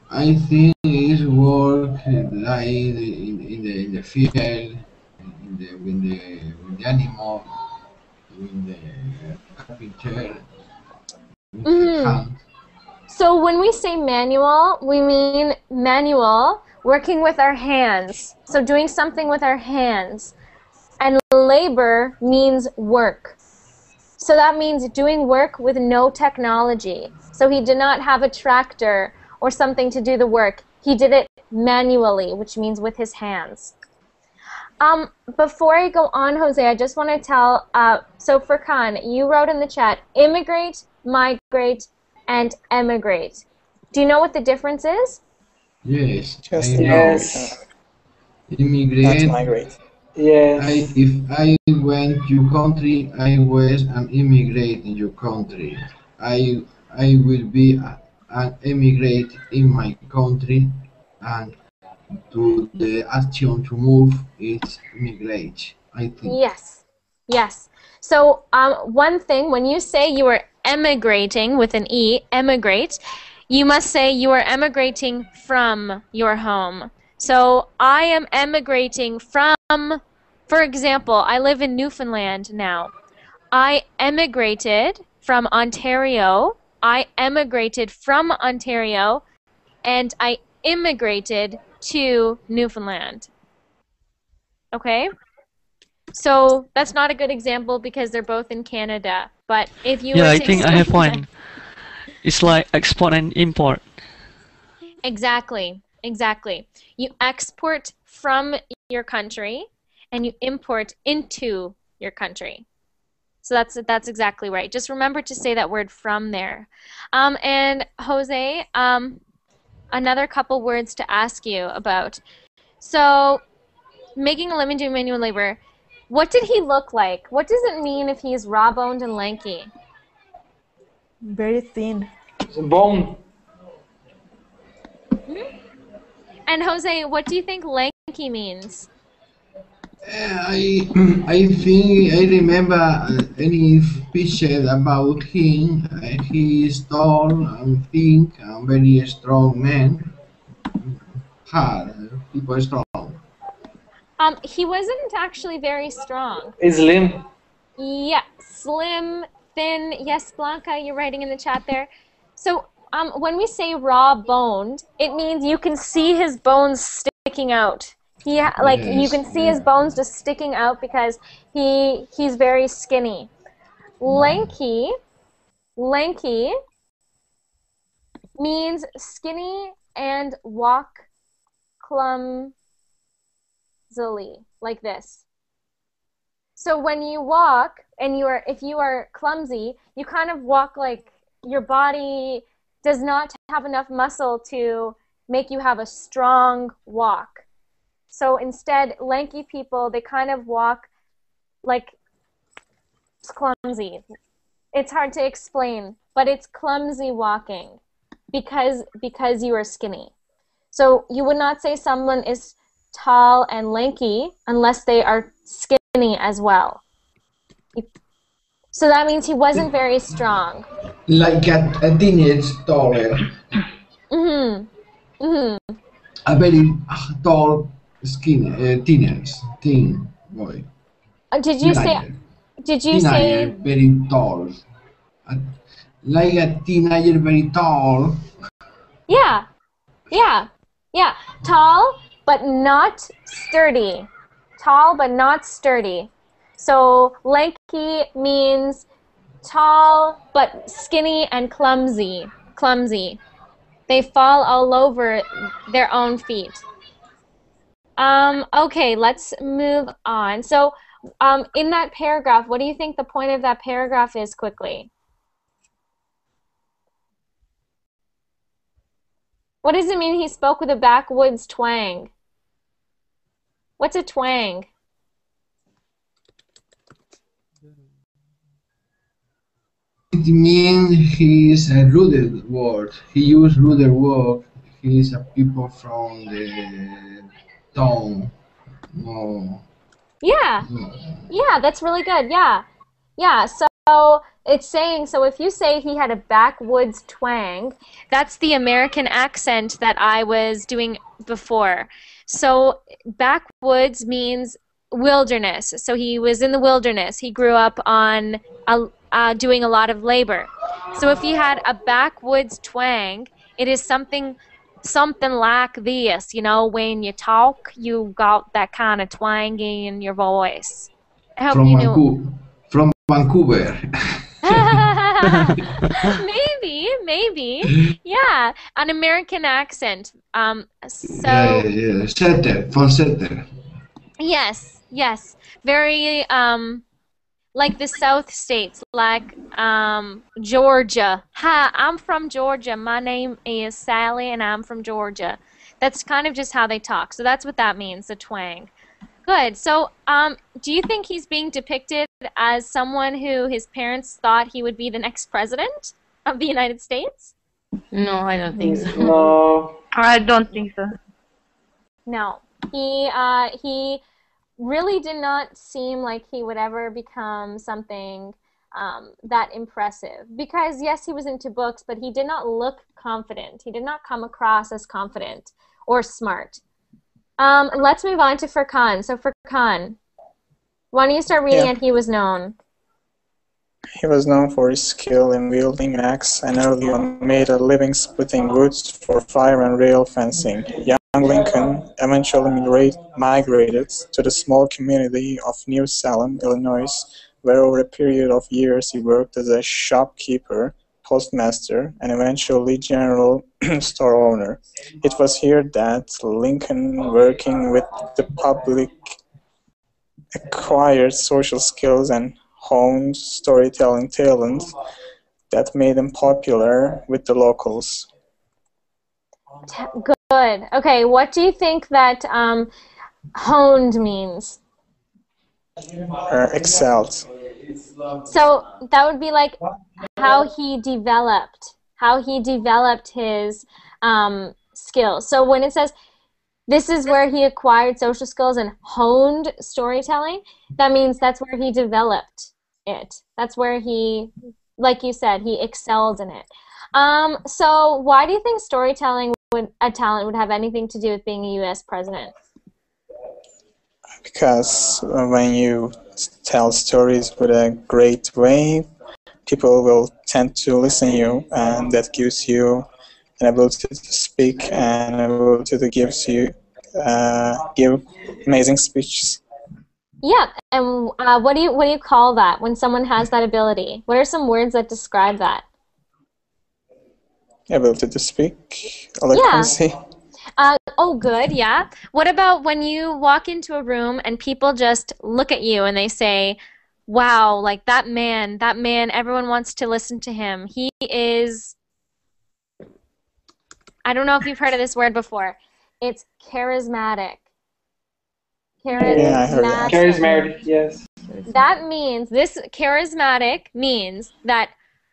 I think it's work like in the field, with the animal, with the carpenter, with the hand. So when we say manual, we mean manual, working with our hands. So doing something with our hands. And labor means work. So that means doing work with no technology. So he did not have a tractor or something to do the work. He did it manually, which means with his hands. Before I go on, Jose, I just want to tell, so Furkan, you wrote in the chat, immigrate, migrate, and emigrate. Do you know what the difference is? Yes, Just I know. yes. Immigrate. Not migrate. Yes. If I went to your country, I was an immigrant in your country. I will be an immigrant in my country, and to the action to move is immigrate, I think. Yes, yes. So one thing, when you say you are emigrating with an E, emigrate, you must say you are emigrating from your home. So I am emigrating from, for example, I live in Newfoundland now. I emigrated from Ontario. I emigrated from Ontario, and I immigrated to Newfoundland. Okay? So that's not a good example because they're both in Canada. But if you were to I think I have explain one. It's like export and import. Exactly, exactly. You export from your country and you import into your country. So that's exactly right. Just remember to say that word from there. And Jose, another couple words to ask you about. So making a living doing manual labor, what did he look like? What does it mean if he's raw-boned and lanky? Very thin. Bone. And Jose, what do you think lanky means? I think I remember any picture about him. He is tall and thin and very strong man. Hard, people strong. He wasn't actually very strong. Slim. Yeah, slim, thin. Yes, Blanca, you're writing in the chat there. So when we say raw-boned, it means you can see his bones sticking out. You can see his bones just sticking out because he's very skinny. Lanky means skinny and walk clumsily, like this. So when you walk and if you are clumsy, you kind of walk like your body does not have enough muscle to make you have a strong walk. So instead, lanky people, they kind of walk like clumsy. It's hard to explain, but it's clumsy walking because you are skinny. So you would not say someone is tall and lanky unless they are skinny as well. So that means he wasn't very strong. Like a teenage taller. Mhm. Mhm. A very tall skin teen boy. Did you say? Teenager. Did you Teenager, say? very tall. A- Like a teenager, very tall. Yeah. Yeah. Yeah. Tall but not sturdy. Tall but not sturdy. So lanky means tall but skinny and clumsy. Clumsy. They fall all over their own feet. Okay, let's move on. So, in that paragraph, what do you think the point of that paragraph is quickly? What does it mean he spoke with a backwoods twang? What's a twang? It means he is a rude word. He used rude word. He is a people from the town. No, Yeah. no. Yeah, that's really good. Yeah. Yeah, so it's saying, so if you say he had a backwoods twang, that's the American accent that I was doing before. So backwoods means wilderness. So he was in the wilderness. He grew up on doing a lot of labor. So if he had a backwoods twang, it is something like this, you know, when you talk, you got that kind of twang in your voice. I hope From you knew. Vancouver. From Vancouver. Maybe. Yeah, an American accent. Yeah. Setter, from Setter. Yes. Very, like the South states, like, Georgia. Hi, I'm from Georgia. My name is Sally, and I'm from Georgia. That's kind of just how they talk. So that's what that means, the twang. Good. So, do you think he's being depicted as someone who his parents thought he would be the next president of the United States? No, I don't think so. No. I don't think so. No. He really did not seem like he would ever become something that impressive. Because, yes, he was into books, but he did not look confident. He did not come across as confident or smart. Let's move on to Furkan. So Furkan, why don't you start reading it? He was known. He was known for his skill in wielding an axe and early on made a living splitting woods for fire and rail fencing. Young Lincoln eventually migrated to the small community of New Salem, Illinois, where over a period of years he worked as a shopkeeper, postmaster, and eventually general store owner. It was here that Lincoln, working with the public, acquired social skills and honed storytelling talent that made him popular with the locals. Good. Okay, what do you think that honed means? Excelled. So that would be like how he developed his skills. So when it says this is where he acquired social skills and honed storytelling, that means that's where he developed it. That's where he, like you said, he excelled in it. So why do you think storytelling talent would have anything to do with being a U.S. president? Because when you tell stories with a great way, people will tend to listen to you, and that gives you an ability to speak and an ability to give amazing speeches. Yeah, and what do you call that when someone has that ability? What are some words that describe that? Ability to speak, eloquency. Oh, good, yeah. What about when you walk into a room and people just look at you and they say, wow, like that man, everyone wants to listen to him. He is, I don't know if you've heard of this word before. It's charismatic. Yeah, I heard that. Charismatic, yes. That means, this charismatic means that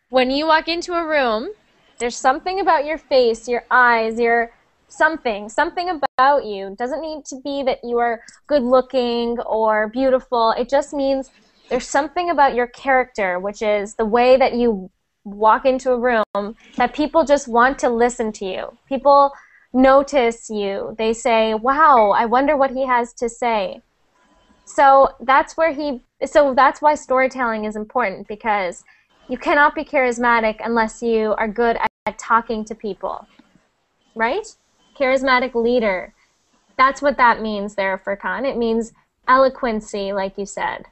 when you walk into a room, there's something about your face, your eyes, your something about you. It doesn't need to be that you are good looking or beautiful. It just means there's something about your character, which is the way that you walk into a room, that people just want to listen to you. People notice you. They say, wow, I wonder what he has to say. So that's why storytelling is important, because you cannot be charismatic unless you are good at talking to people, right? Charismatic leader. That's what that means there, Furkan. It means eloquency, like you said.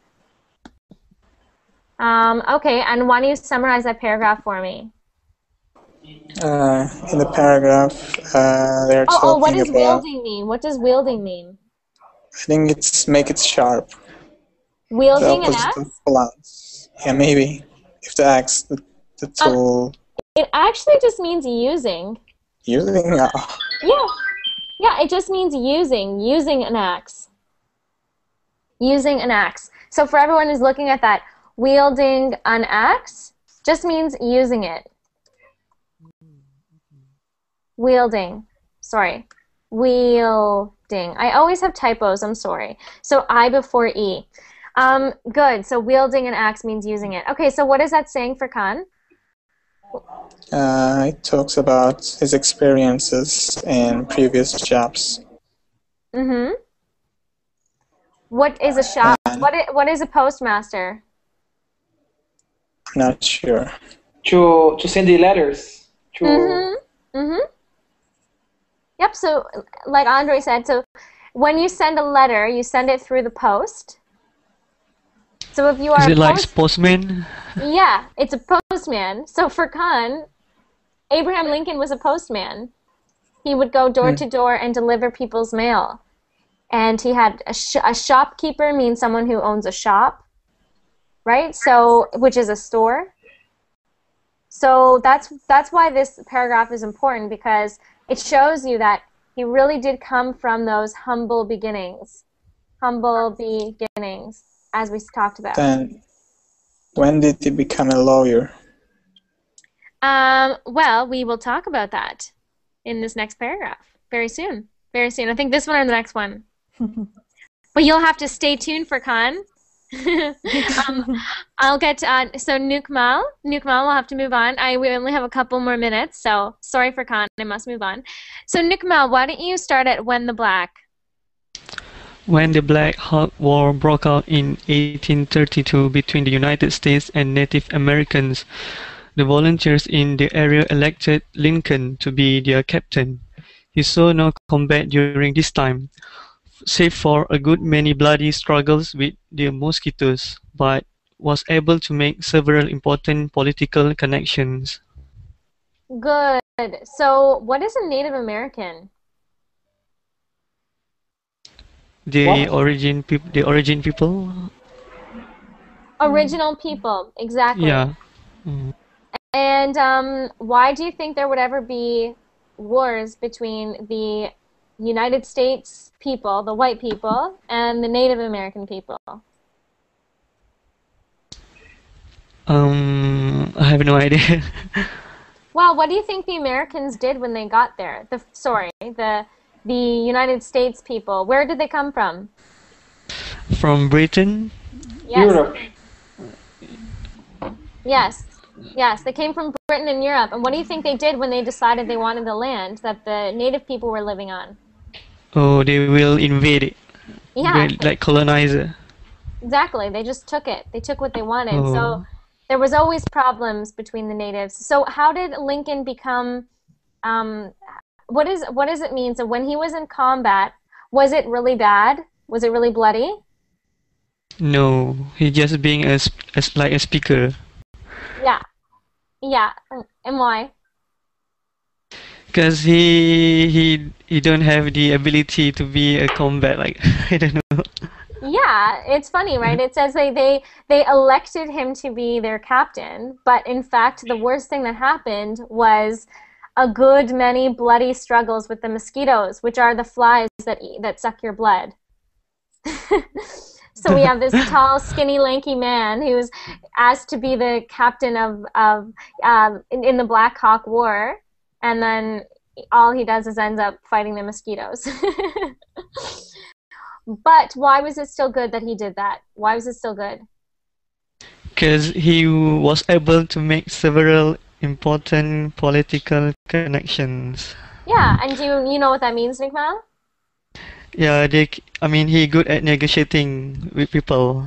Okay, and why don't you summarize that paragraph for me? In the paragraph, they're What talking does about. wielding mean? What does wielding mean? I think it's make it sharp. The Wielding an opposite of axe? balance. Yeah, maybe. If the axe, the tool. It actually just means using. Using. Yeah, it just means using an axe. Using an axe. So for everyone who's looking at that, wielding an axe just means using it. Wielding. I always have typos, I'm sorry. So I before E. Good, so wielding an axe means using it. Okay, so what is that saying for Khan? It talks about his experiences in previous jobs. Mm-hmm. What is a shop? What is a postmaster? I'm not sure. To send the letters. Yep, so like Andre said, so when you send a letter, you send it through the post. So if you are Is it like postman? Yeah, it's a postman. So for Khan, Abraham Lincoln was a postman. He would go door to door and deliver people's mail. And he had a shopkeeper, means someone who owns a shop, right? So, which is a store. So that's why this paragraph is important, because it shows you that he really did come from those humble beginnings, as we talked about. Then, when did he become a lawyer? Well, we will talk about that in this next paragraph very soon. Very soon. I think this one or the next one. But you'll have to stay tuned for Khan. I'll get so Nukmal will have to move on. We only have a couple more minutes, so sorry for Khan, I must move on. So Nukmal, why don't you start at When the Black Hawk War broke out in 1832 between the United States and Native Americans, the volunteers in the area elected Lincoln to be their captain. He saw no combat during this time, save for a good many bloody struggles with the mosquitoes, but was able to make several important political connections. Good. So what is a Native American? The origin people? Original people, exactly. Yeah. And why do you think there would ever be wars between the United States people, the white people, and the Native American people? I have no idea. Well, what do you think the Americans did when they got there? The United States people. Where did they come from? From Britain? Yes. Europe. Yes, they came from Britain and Europe. And what do you think they did when they decided they wanted the land that the native people were living on? Oh, they will invade it. Yeah. Like colonizer. Exactly. They just took it. They took what they wanted. Oh. So there was always problems between the natives. So how did Lincoln become, what does it mean? So when he was in combat, was it really bad? Was it really bloody? No, he just being like a speaker. Yeah. And why? Because he don't have the ability to be a combat, like I don't know. Yeah, it's funny, right? It says they elected him to be their captain, but in fact the worst thing that happened was a good many bloody struggles with the mosquitoes, which are the flies that suck your blood. So we have this tall, skinny, lanky man who's asked to be the captain of in the Black Hawk War, and then all he does is ends up fighting the mosquitoes. But why was it still good that he did that? Why was it still good? Because he was able to make several important political connections. Yeah, and you know what that means, Nikmal? Yeah, he good at negotiating with people.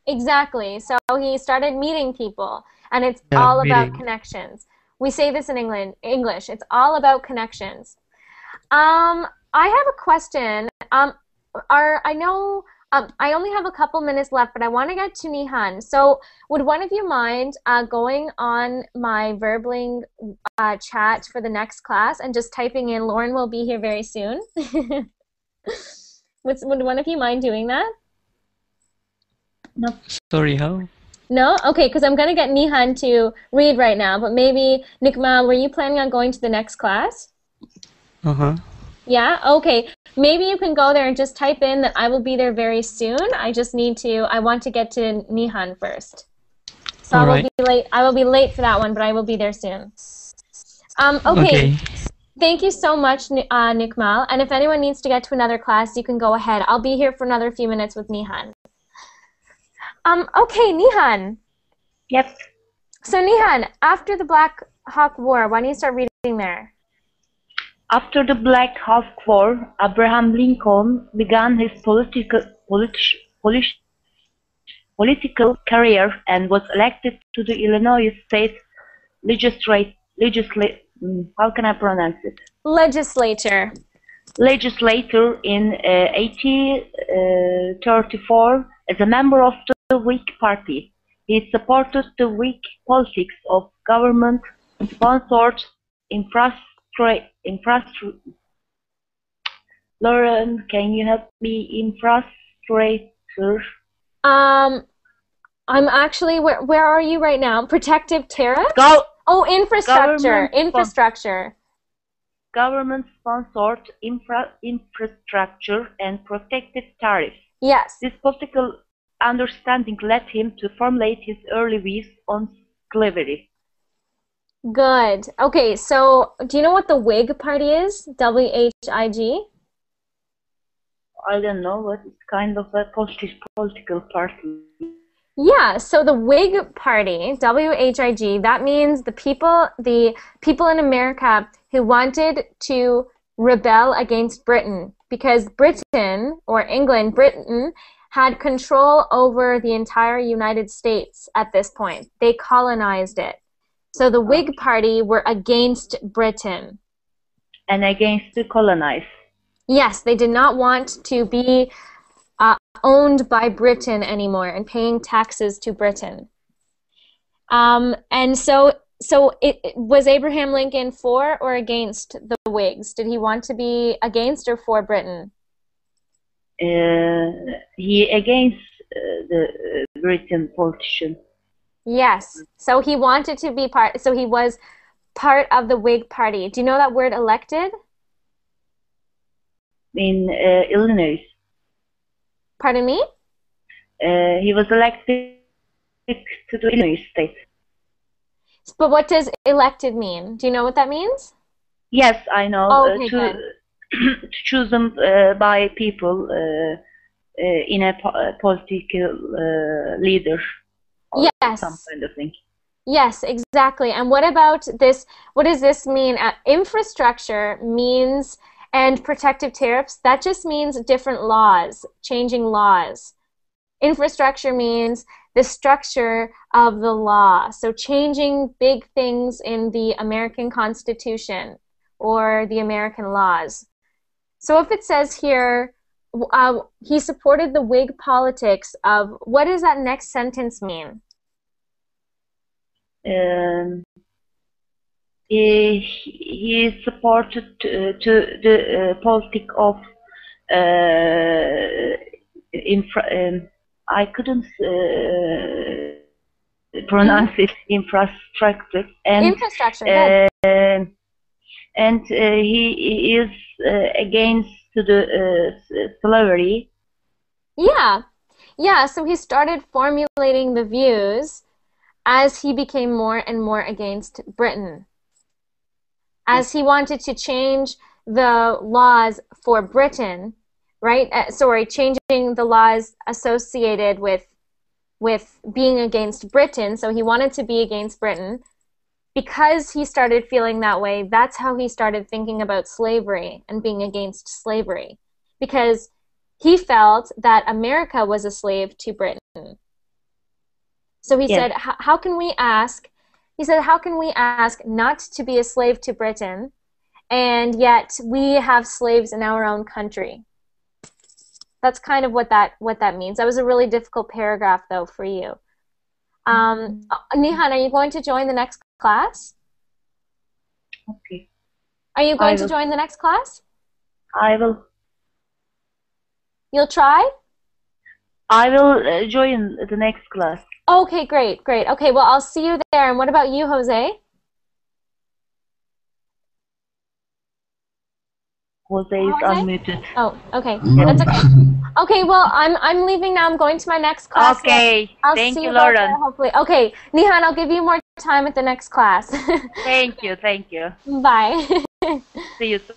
Exactly. So he started meeting people, and it's Yeah, all about meeting. connections. We say this in English. It's all about connections. I have a question. I know I only have a couple minutes left, but I want to get to Nihan. So would one of you mind going on my Verbling chat for the next class and just typing in Lauren will be here very soon? Would one of you mind doing that? No. Sorry, how? No? Okay, because I'm going to get Nihan to read right now, but maybe, Nikmal, were you planning on going to the next class? Uh-huh. Yeah? Okay. Maybe you can go there and just type in that I will be there very soon. I want to get to Nihan first. So All right. I will be late for that one, but I will be there soon. Okay. Thank you so much, Nikmal. And if anyone needs to get to another class, you can go ahead. I'll be here for another few minutes with Nihan. Okay, Nihan. Yep. So Nihan, after the Black Hawk War, why don't you start reading there? After the Black Hawk War, Abraham Lincoln began his political career and was elected to the Illinois State Legislature in 1834 as a member of the Whig Party. He supported the Whig politics of government-sponsored infrastructure. Lauren, can you help me? Infrastructure. I'm actually where are you right now? Protective tariffs? Infrastructure. Infrastructure. Government-sponsored infrastructure and protective tariffs. Yes. This political understanding led him to formulate his early views on slavery. Good. Okay, so do you know what the Whig Party is? W-H-I-G? I don't know, but it's kind of a political party. Yeah, so the Whig Party, W-H-I-G, that means the people in America who wanted to rebel against Britain, because Britain, or England, Britain, had control over the entire United States at this point. They colonized it. So the Whig Party were against Britain. And against the colonized. Yes, they did not want to be owned by Britain anymore and paying taxes to Britain. And so was Abraham Lincoln for or against the Whigs? Did he want to be against or for Britain? He against the Britain politician. Yes. So he wanted to be so he was part of the Whig Party. Do you know that word elected? In Illinois. Pardon me? He was elected to the Illinois state. But what does elected mean? Do you know what that means? Yes, I know. Okay, to chosen by people in a political leader. Yes. Some kind of thing. Yes, exactly. And what about this? What does this mean? Infrastructure means, and protective tariffs, that just means different laws, changing laws. Infrastructure means the structure of the law. So changing big things in the American Constitution or the American laws. So if it says here, he supported the Whig politics of, what does that next sentence mean? He supported to the politic of I couldn't pronounce it. Infrastructure and infrastructure. And he is against the slavery Yeah. Yeah, so he started formulating the views as he became more and more against Britain. As he wanted to change the laws for Britain, right? Changing the laws associated with being against Britain. So he wanted to be against Britain. Because he started feeling that way, that's how he started thinking about slavery and being against slavery. Because he felt that America was a slave to Britain. So he said, how can we ask, how can we ask not to be a slave to Britain, and yet we have slaves in our own country? That's kind of what that means. That was a really difficult paragraph, though, for you. Nihan, are you going to join the next class? Okay. Are you going to join the next class? I will. You'll try? I will join the next class. Okay, great. Okay, well, I'll see you there. And what about you, Jose? Jose is unmuted. Oh, okay. That's okay. Okay, well, I'm leaving now. I'm going to my next class. Okay. I'll Thank see you, you both Lauren. there, hopefully. Okay, Nihan, I'll give you more time at the next class. Thank you. Bye. See you soon.